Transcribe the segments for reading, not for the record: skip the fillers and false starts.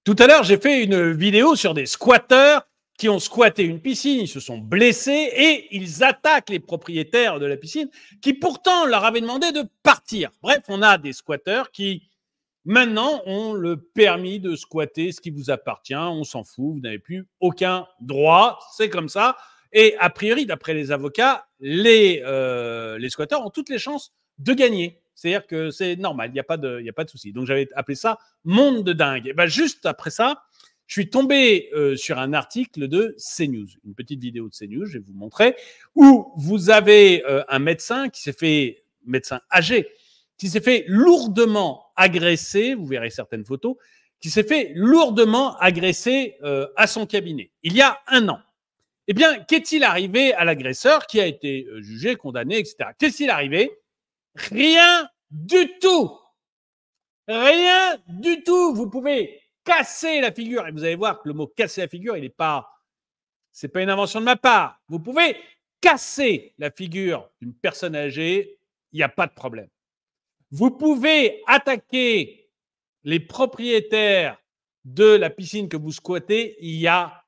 Tout à l'heure, j'ai fait une vidéo sur des squatteurs qui ont squatté une piscine, ils se sont blessés et ils attaquent les propriétaires de la piscine qui pourtant leur avaient demandé de partir. Bref, on a des squatteurs qui maintenant ont le permis de squatter ce qui vous appartient, on s'en fout, vous n'avez plus aucun droit, c'est comme ça. Et a priori, d'après les avocats, les squatteurs ont toutes les chances de gagner. C'est-à-dire que c'est normal, il n'y a pas de souci. Donc j'avais appelé ça monde de dingue. Et ben juste après ça, je suis tombé sur un article de CNews, une petite vidéo de CNews, je vais vous montrer, où vous avez un médecin qui s'est fait, médecin âgé, qui s'est fait lourdement agresser, vous verrez certaines photos, qui s'est fait lourdement agresser à son cabinet, il y a 1 an. Eh bien, qu'est-il arrivé à l'agresseur qui a été jugé, condamné, etc. Qu'est-il arrivé? Rien du tout. Rien du tout. Vous pouvez casser la figure. Et vous allez voir que le mot casser la figure, c'est pas une invention de ma part. Vous pouvez casser la figure d'une personne âgée, il n'y a pas de problème. Vous pouvez attaquer les propriétaires de la piscine que vous squattez, il n'y a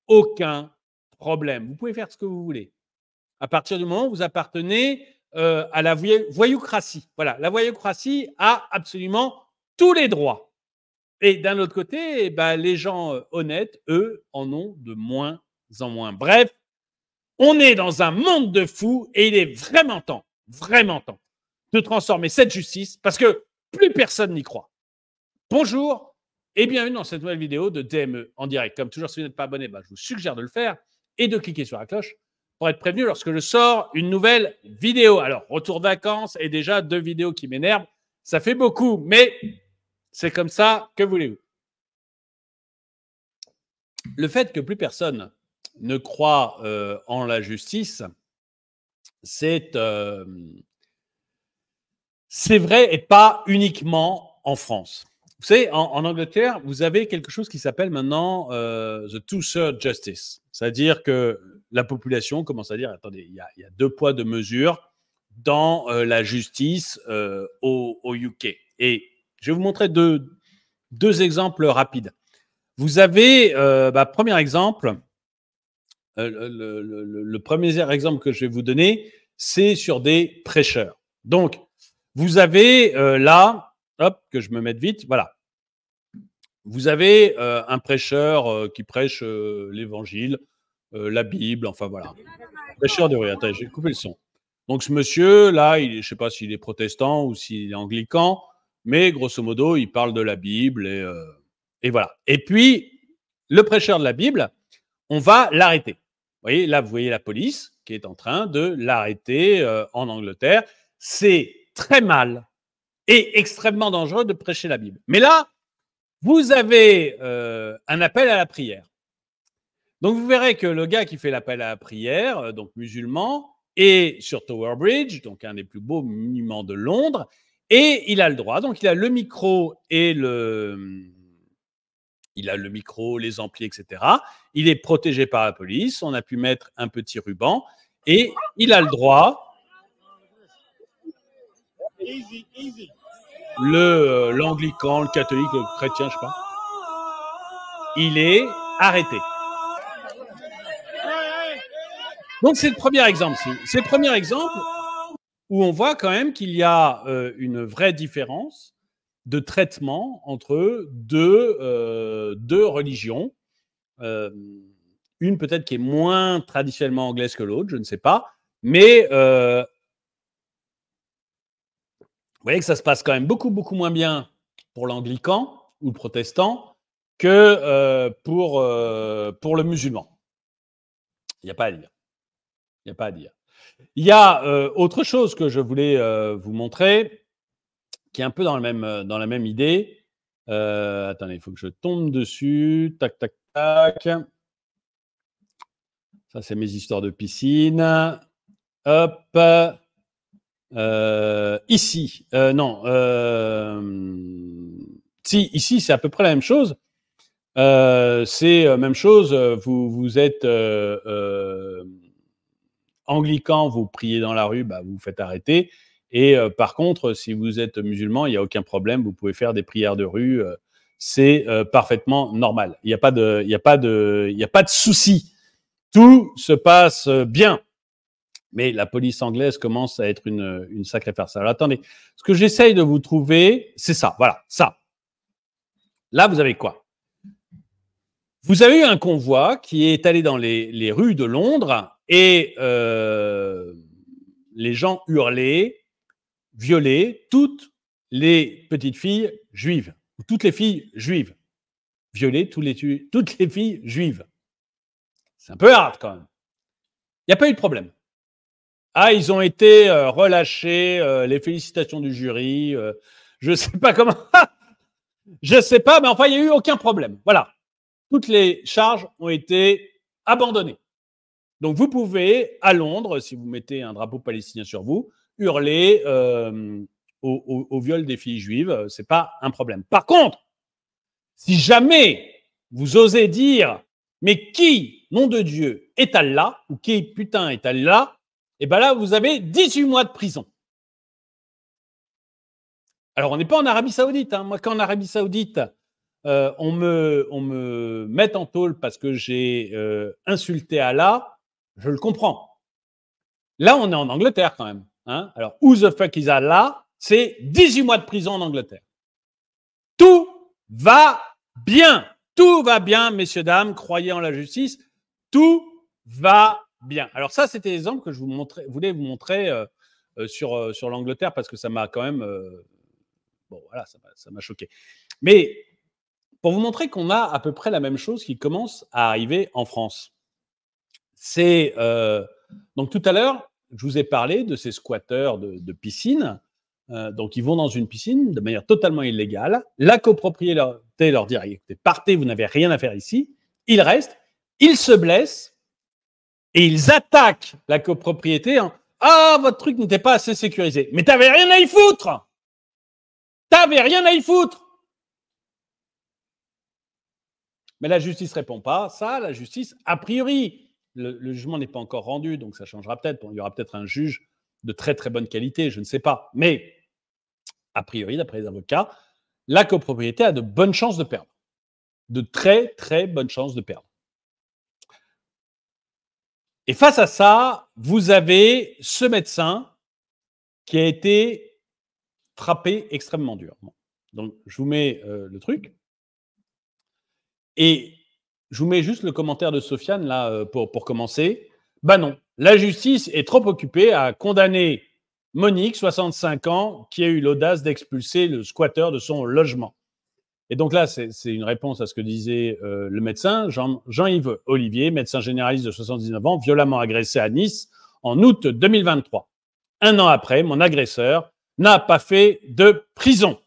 aucun problème. Vous pouvez faire ce que vous voulez. À partir du moment où vous appartenez à la voyoucratie. Voilà, la voyoucratie a absolument tous les droits. Et d'un autre côté, eh ben, les gens honnêtes, eux, en ont de moins en moins. Bref, on est dans un monde de fous et il est vraiment temps de transformer cette justice parce que plus personne n'y croit. Bonjour et bienvenue dans cette nouvelle vidéo de DME en direct. Comme toujours, si vous n'êtes pas abonné, je vous suggère de le faire et de cliquer sur la cloche pour être prévenu lorsque je sors une nouvelle vidéo. Alors, retour de vacances et déjà 2 vidéos qui m'énervent. Ça fait beaucoup, mais c'est comme ça, que voulez-vous? Le fait que plus personne ne croit en la justice, c'est vrai et pas uniquement en France. Vous savez, en Angleterre, vous avez quelque chose qui s'appelle maintenant the two-thirds justice. C'est-à-dire que la population commence à dire, attendez, il y a 2 poids, 2 mesures dans la justice au UK. Et je vais vous montrer deux exemples rapides. Vous avez, premier exemple, le premier exemple que je vais vous donner, c'est sur des prêcheurs. Donc, vous avez là, hop, que je me mette vite, voilà. Vous avez un prêcheur qui prêche l'évangile, la Bible, enfin voilà. Prêcheur de rue, attendez, j'ai coupé le son. Donc ce monsieur, là, je ne sais pas s'il est protestant ou s'il est anglican, mais grosso modo, il parle de la Bible et voilà. Et puis, le prêcheur de la Bible, on va l'arrêter. Vous voyez, là, vous voyez la police qui est en train de l'arrêter en Angleterre. C'est très mal et extrêmement dangereux de prêcher la Bible. Mais là, vous avez un appel à la prière. Donc, vous verrez que le gars qui fait l'appel à la prière, donc musulman, est sur Tower Bridge, donc un des plus beaux monuments de Londres, et il a le droit. Donc, il a le micro et les amplis, etc. Il est protégé par la police. On a pu mettre un petit ruban et il a le droit. L'anglican, le catholique, le chrétien, je sais pas. Il est arrêté. Donc, c'est le premier exemple. C'est le premier exemple où on voit quand même qu'il y a une vraie différence de traitement entre deux religions. Une peut-être qui est moins traditionnellement anglaise que l'autre, je ne sais pas. Mais vous voyez que ça se passe quand même beaucoup, beaucoup moins bien pour l'anglican ou le protestant que pour le musulman. Il n'y a pas à dire. Il n'y a pas à dire. Il y a autre chose que je voulais vous montrer, qui est un peu dans la même idée. Attendez, il faut que je tombe dessus. Tac, tac, tac. Ça, c'est mes histoires de piscine. Hop. Ici. Non. Si, ici, c'est à peu près la même chose. C'est la même chose. Vous êtes anglican, vous priez dans la rue, vous vous faites arrêter. Et par contre, si vous êtes musulman, il n'y a aucun problème. Vous pouvez faire des prières de rue c'est parfaitement normal. Il n'y a pas de souci. Tout se passe bien. Mais la police anglaise commence à être une sacrée farce. Alors attendez, ce que j'essaye de vous trouver, c'est ça, voilà, ça. Là, vous avez quoi? Vous avez eu un convoi qui est allé dans les rues de Londres et les gens hurlaient, violaient toutes les petites filles juives, ou toutes les filles juives. Violer toutes les filles juives. C'est un peu hard quand même. Il n'y a pas eu de problème. Ah, ils ont été relâchés, les félicitations du jury, je ne sais pas comment, je ne sais pas, mais enfin, il n'y a eu aucun problème. Voilà. Toutes les charges ont été abandonnées. Donc, vous pouvez, à Londres, si vous mettez un drapeau palestinien sur vous, hurler au viol des filles juives. Ce n'est pas un problème. Par contre, si jamais vous osez dire « Mais qui, nom de Dieu, est Allah ?» ou « Qui, putain, est Allah ?» et bien là, vous avez 18 mois de prison. Alors, on n'est pas en Arabie Saoudite. Hein. Moi, quand en Arabie Saoudite, on me met en tôle parce que j'ai insulté Allah, je le comprends. Là, on est en Angleterre quand même. Hein. Alors, who the fuck is Allah? C'est 18 mois de prison en Angleterre. Tout va bien. Tout va bien, messieurs, dames. Croyez en la justice. Tout va bien. Alors ça, c'était l'exemple que je voulais vous montrer sur l'Angleterre parce que ça m'a quand même... bon, voilà, ça m'a choqué. Mais pour vous montrer qu'on a à peu près la même chose qui commence à arriver en France. C'est... donc tout à l'heure, je vous ai parlé de ces squatteurs de piscine. Donc ils vont dans une piscine de manière totalement illégale. La copropriété leur dit « Écoutez, partez, vous n'avez rien à faire ici ». Ils restent, ils se blessent et ils attaquent la copropriété en « Ah, votre truc n'était pas assez sécurisé ». Mais t'avais rien à y foutre. T'avais rien à y foutre. Mais la justice ne répond pas. Ça, la justice, a priori, le jugement n'est pas encore rendu, donc ça changera peut-être. Bon, il y aura peut-être un juge de très très bonne qualité, je ne sais pas. Mais a priori, d'après les avocats, la copropriété a de bonnes chances de perdre. De très très bonnes chances de perdre. Et face à ça, vous avez ce médecin qui a été frappé extrêmement durement. Donc, je vous mets le truc. Et je vous mets juste le commentaire de Sofiane, là, pour commencer. Ben non, la justice est trop occupée à condamner Monique, 65 ans, qui a eu l'audace d'expulser le squatteur de son logement. Et donc là, c'est une réponse à ce que disait le médecin, Jean-Yves Olivier, médecin généraliste de 79 ans, violemment agressé à Nice en août 2023. Un an après, mon agresseur n'a pas fait de prison.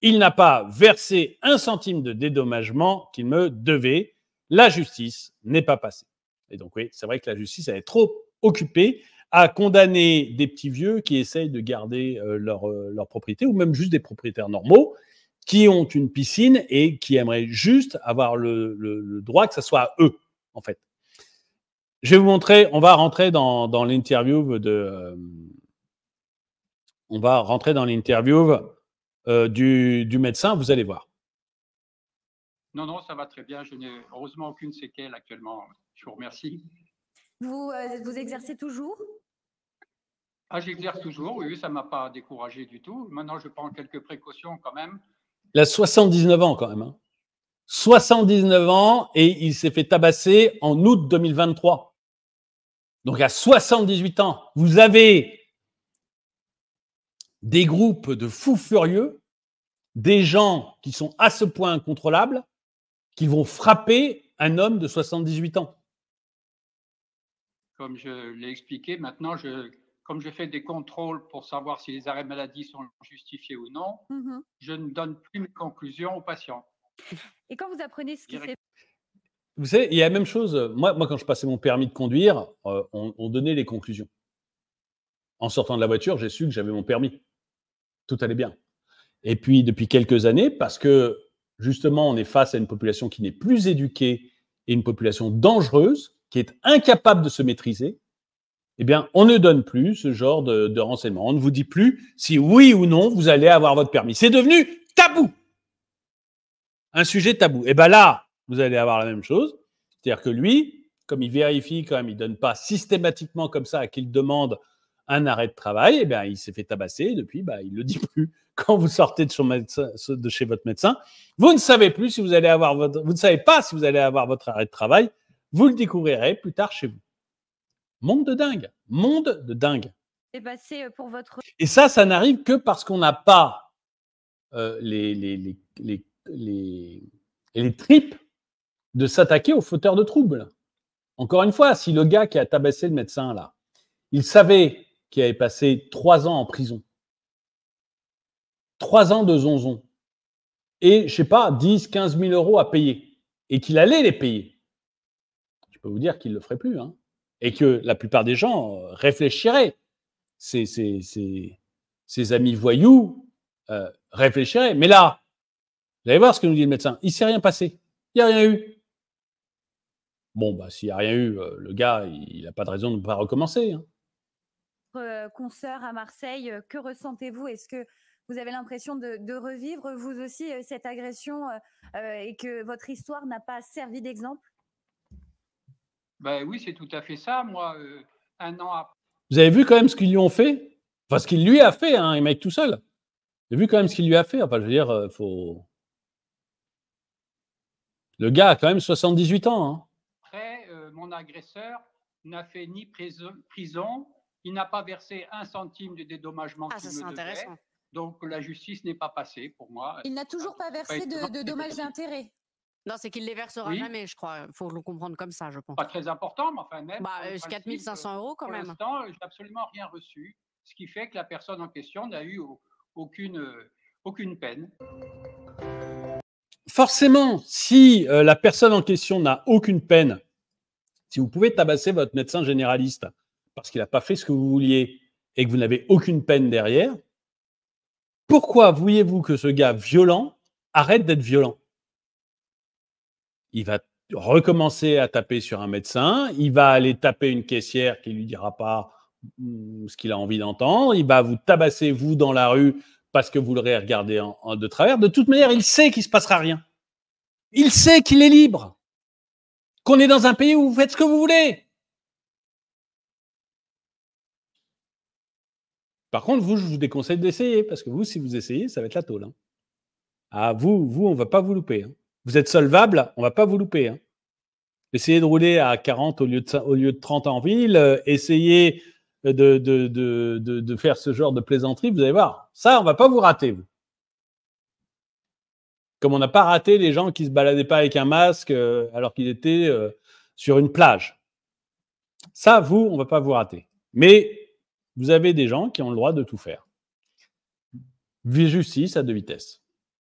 Il n'a pas versé un centime de dédommagement qu'il me devait. La justice n'est pas passée. Et donc oui, c'est vrai que la justice elle est trop occupée à condamner des petits vieux qui essayent de garder leur propriété, ou même juste des propriétaires normaux qui ont une piscine et qui aimeraient juste avoir le droit que ce soit à eux, en fait. Je vais vous montrer, on va rentrer dans l'interview du médecin, vous allez voir. Non, non, ça va très bien. Je n'ai heureusement aucune séquelle actuellement. Je vous remercie. Vous exercez toujours? Ah, j'exerce toujours, oui, ça ne m'a pas découragé du tout. Maintenant, je prends quelques précautions quand même. Il a 79 ans quand même. Hein. 79 ans et il s'est fait tabasser en août 2023. Donc à 78 ans, vous avez des groupes de fous furieux, des gens qui sont à ce point incontrôlables, qui vont frapper un homme de 78 ans. Comme je l'ai expliqué, maintenant, comme je fais des contrôles pour savoir si les arrêts maladie sont justifiés ou non, je ne donne plus mes conclusions aux patients. Et quand vous apprenez ce qui s'est... Vous savez, il y a la même chose. Moi, quand je passais mon permis de conduire, on donnait les conclusions. En sortant de la voiture, j'ai su que j'avais mon permis. Tout allait bien. Et puis, depuis quelques années, parce que justement, on est face à une population qui n'est plus éduquée et une population dangereuse, qui est incapable de se maîtriser, eh bien, on ne donne plus ce genre de renseignements. On ne vous dit plus si oui ou non vous allez avoir votre permis. C'est devenu tabou. un sujet tabou. Et bien là, vous allez avoir la même chose. C'est-à-dire que lui, comme il vérifie quand même, il ne donne pas systématiquement comme ça à qui il demande un arrêt de travail, eh bien, il s'est fait tabasser et depuis, il ne le dit plus. Quand vous sortez de chez votre médecin, vous ne savez plus si vous allez avoir vous ne savez pas si vous allez avoir votre arrêt de travail. Vous le découvrirez plus tard chez vous. Monde de dingue. Monde de dingue. C'est passé pour votre... Et ça n'arrive que parce qu'on n'a pas les tripes de s'attaquer aux fauteurs de troubles. Encore une fois, si le gars qui a tabassé le médecin, là, il savait qu'il avait passé 3 ans en prison, 3 ans de zonzon, et, je sais pas, 10, 15 000 euros à payer, et qu'il allait les payer, je peux vous dire qu'il ne le ferait plus, hein, et que la plupart des gens réfléchiraient. Ses amis voyous réfléchiraient. Mais là, vous allez voir ce que nous dit le médecin. Il ne s'est rien passé. Il n'y a rien eu. Bon, s'il n'y a rien eu, le gars, il n'a pas de raison de ne pas recommencer. Hein. Consoeur à Marseille, que ressentez-vous? Est-ce que vous avez l'impression de revivre, vous aussi, cette agression et que votre histoire n'a pas servi d'exemple? Oui, c'est tout à fait ça. Moi, 1 an après. Vous avez vu quand même ce qu'ils lui ont fait? Enfin, ce qu'il lui a fait, un mec tout seul. Vous avez vu quand même ce qu'il lui a fait? Enfin, je veux dire, faut... Le gars a quand même 78 ans. Hein. Après, mon agresseur n'a fait ni prison, il n'a pas versé 1 centime de dédommagement qu'il me devait. Donc, la justice n'est pas passée pour moi. Il n'a toujours pas versé de dommages d'intérêt. Non, c'est qu'il ne les versera jamais, je crois. Il faut le comprendre comme ça, je pense. Pas très important, mais enfin même. 4 500 euros quand même. Pour l'instant, je n'ai absolument rien reçu, ce qui fait que la personne en question n'a eu aucune peine. Forcément, si la personne en question n'a aucune peine, si vous pouvez tabasser votre médecin généraliste parce qu'il n'a pas fait ce que vous vouliez et que vous n'avez aucune peine derrière, pourquoi vouliez-vous que ce gars violent arrête d'être violent? Il va recommencer à taper sur un médecin, il va aller taper une caissière qui ne lui dira pas ce qu'il a envie d'entendre, il va vous tabasser, vous, dans la rue, parce que vous l'aurez regardé de travers. De toute manière, il sait qu'il ne se passera rien. Il sait qu'il est libre, qu'on est dans un pays où vous faites ce que vous voulez. Par contre, vous, je vous déconseille d'essayer, parce que vous, si vous essayez, ça va être la tôle. Hein. Ah, vous, on ne va pas vous louper. Hein. Vous êtes solvable, on ne va pas vous louper. Hein. Essayez de rouler à 40 au lieu de 30 en ville, essayez de faire ce genre de plaisanterie, vous allez voir. Ça, on ne va pas vous rater, vous. Comme on n'a pas raté les gens qui ne se baladaient pas avec un masque alors qu'ils étaient sur une plage. Ça, vous, on ne va pas vous rater. Mais vous avez des gens qui ont le droit de tout faire. Justice à 2 vitesses.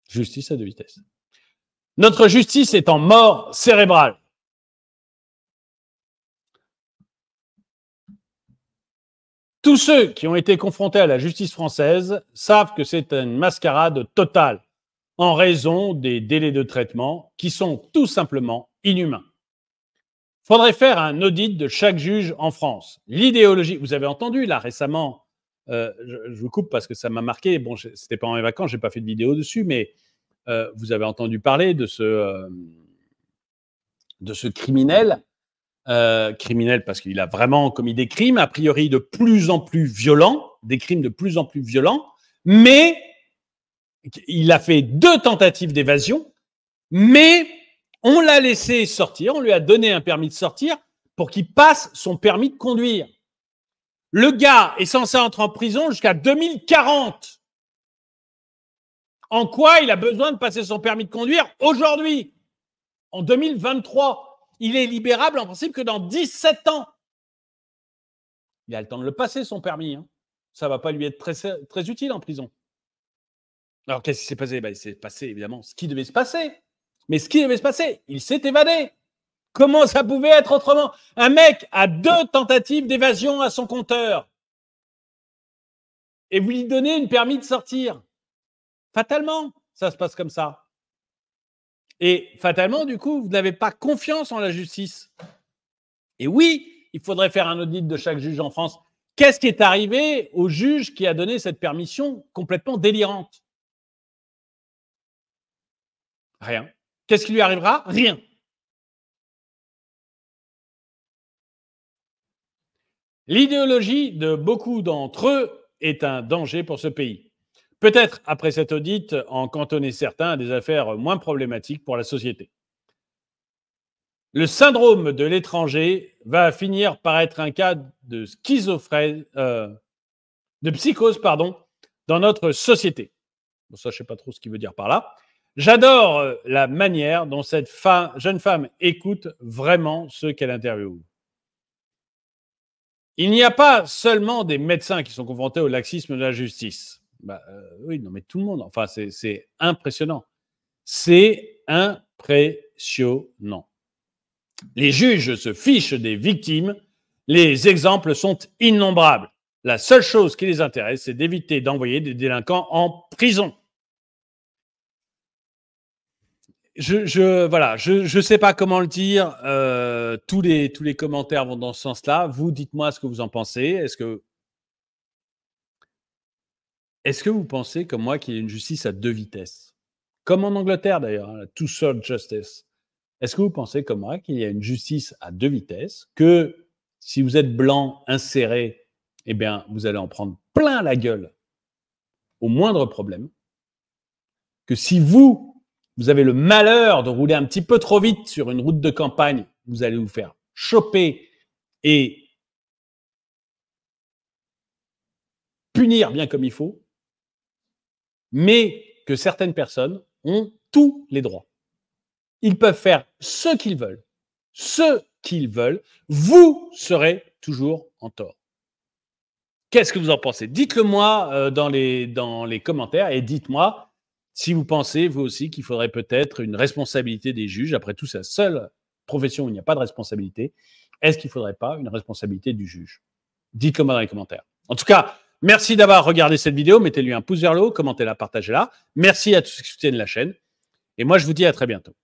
Justice à 2 vitesses. Notre justice est en mort cérébrale. Tous ceux qui ont été confrontés à la justice française savent que c'est une mascarade totale en raison des délais de traitement qui sont tout simplement inhumains. Il faudrait faire un audit de chaque juge en France. L'idéologie, vous avez entendu là récemment, je vous coupe parce que ça m'a marqué, bon, c'était pendant mes vacances, je n'ai pas fait de vidéo dessus, mais vous avez entendu parler de ce criminel, criminel parce qu'il a vraiment commis des crimes, a priori de plus en plus violents, des crimes de plus en plus violents, mais il a fait 2 tentatives d'évasion, mais on l'a laissé sortir, on lui a donné un permis de sortir pour qu'il passe son permis de conduire. Le gars est censé entrer en prison jusqu'à 2040. En quoi il a besoin de passer son permis de conduire aujourd'hui, en 2023? Il est libérable en principe que dans 17 ans. Il a le temps de le passer, son permis. Hein. Ça ne va pas lui être très utile en prison. Alors, qu'est-ce qui s'est passé? Il s'est passé, évidemment, ce qui devait se passer. Mais ce qui devait se passer, il s'est évadé. Comment ça pouvait être autrement? Un mec a 2 tentatives d'évasion à son compteur. Et vous lui donnez une permis de sortir. Fatalement, ça se passe comme ça. Et fatalement, du coup, vous n'avez pas confiance en la justice. Et oui, il faudrait faire un audit de chaque juge en France. Qu'est-ce qui est arrivé au juge qui a donné cette permission complètement délirante? Rien. qu'est-ce qui lui arrivera? Rien. L'idéologie de beaucoup d'entre eux est un danger pour ce pays. Peut-être, après cet audit, en cantonner certains à des affaires moins problématiques pour la société. Le syndrome de l'étranger va finir par être un cas de schizophrène, de psychose, dans notre société. Bon, ça, je ne sais pas trop ce qu'il veut dire par là. J'adore la manière dont cette jeune femme écoute vraiment ceux qu'elle interviewe. Il n'y a pas seulement des médecins qui sont confrontés au laxisme de la justice. Oui, non, mais tout le monde. Enfin, c'est impressionnant. C'est impressionnant. Les juges se fichent des victimes. Les exemples sont innombrables. La seule chose qui les intéresse, c'est d'éviter d'envoyer des délinquants en prison. Je sais pas comment le dire. Tous les commentaires vont dans ce sens-là. Vous, dites-moi ce que vous en pensez. Est-ce que vous pensez, comme moi, qu'il y a une justice à deux vitesses? Comme en Angleterre, d'ailleurs, la two-third justice. Est-ce que vous pensez, comme moi, qu'il y a une justice à deux vitesses, que si vous êtes blanc, inséré, eh bien, vous allez en prendre plein la gueule au moindre problème, que si vous avez le malheur de rouler un petit peu trop vite sur une route de campagne, vous allez vous faire choper et punir bien comme il faut, mais que certaines personnes ont tous les droits. Ils peuvent faire ce qu'ils veulent. Vous serez toujours en tort. Qu'est-ce que vous en pensez? Dites-le moi dans les commentaires et dites-moi si vous pensez, vous aussi, qu'il faudrait peut-être une responsabilité des juges. Après tout, c'est la seule profession où il n'y a pas de responsabilité. Est-ce qu'il ne faudrait pas une responsabilité du juge? Dites-le moi dans les commentaires. En tout cas, merci d'avoir regardé cette vidéo. Mettez-lui un pouce vers le haut, commentez-la, partagez-la. Merci à tous ceux qui soutiennent la chaîne. Et moi, je vous dis à très bientôt.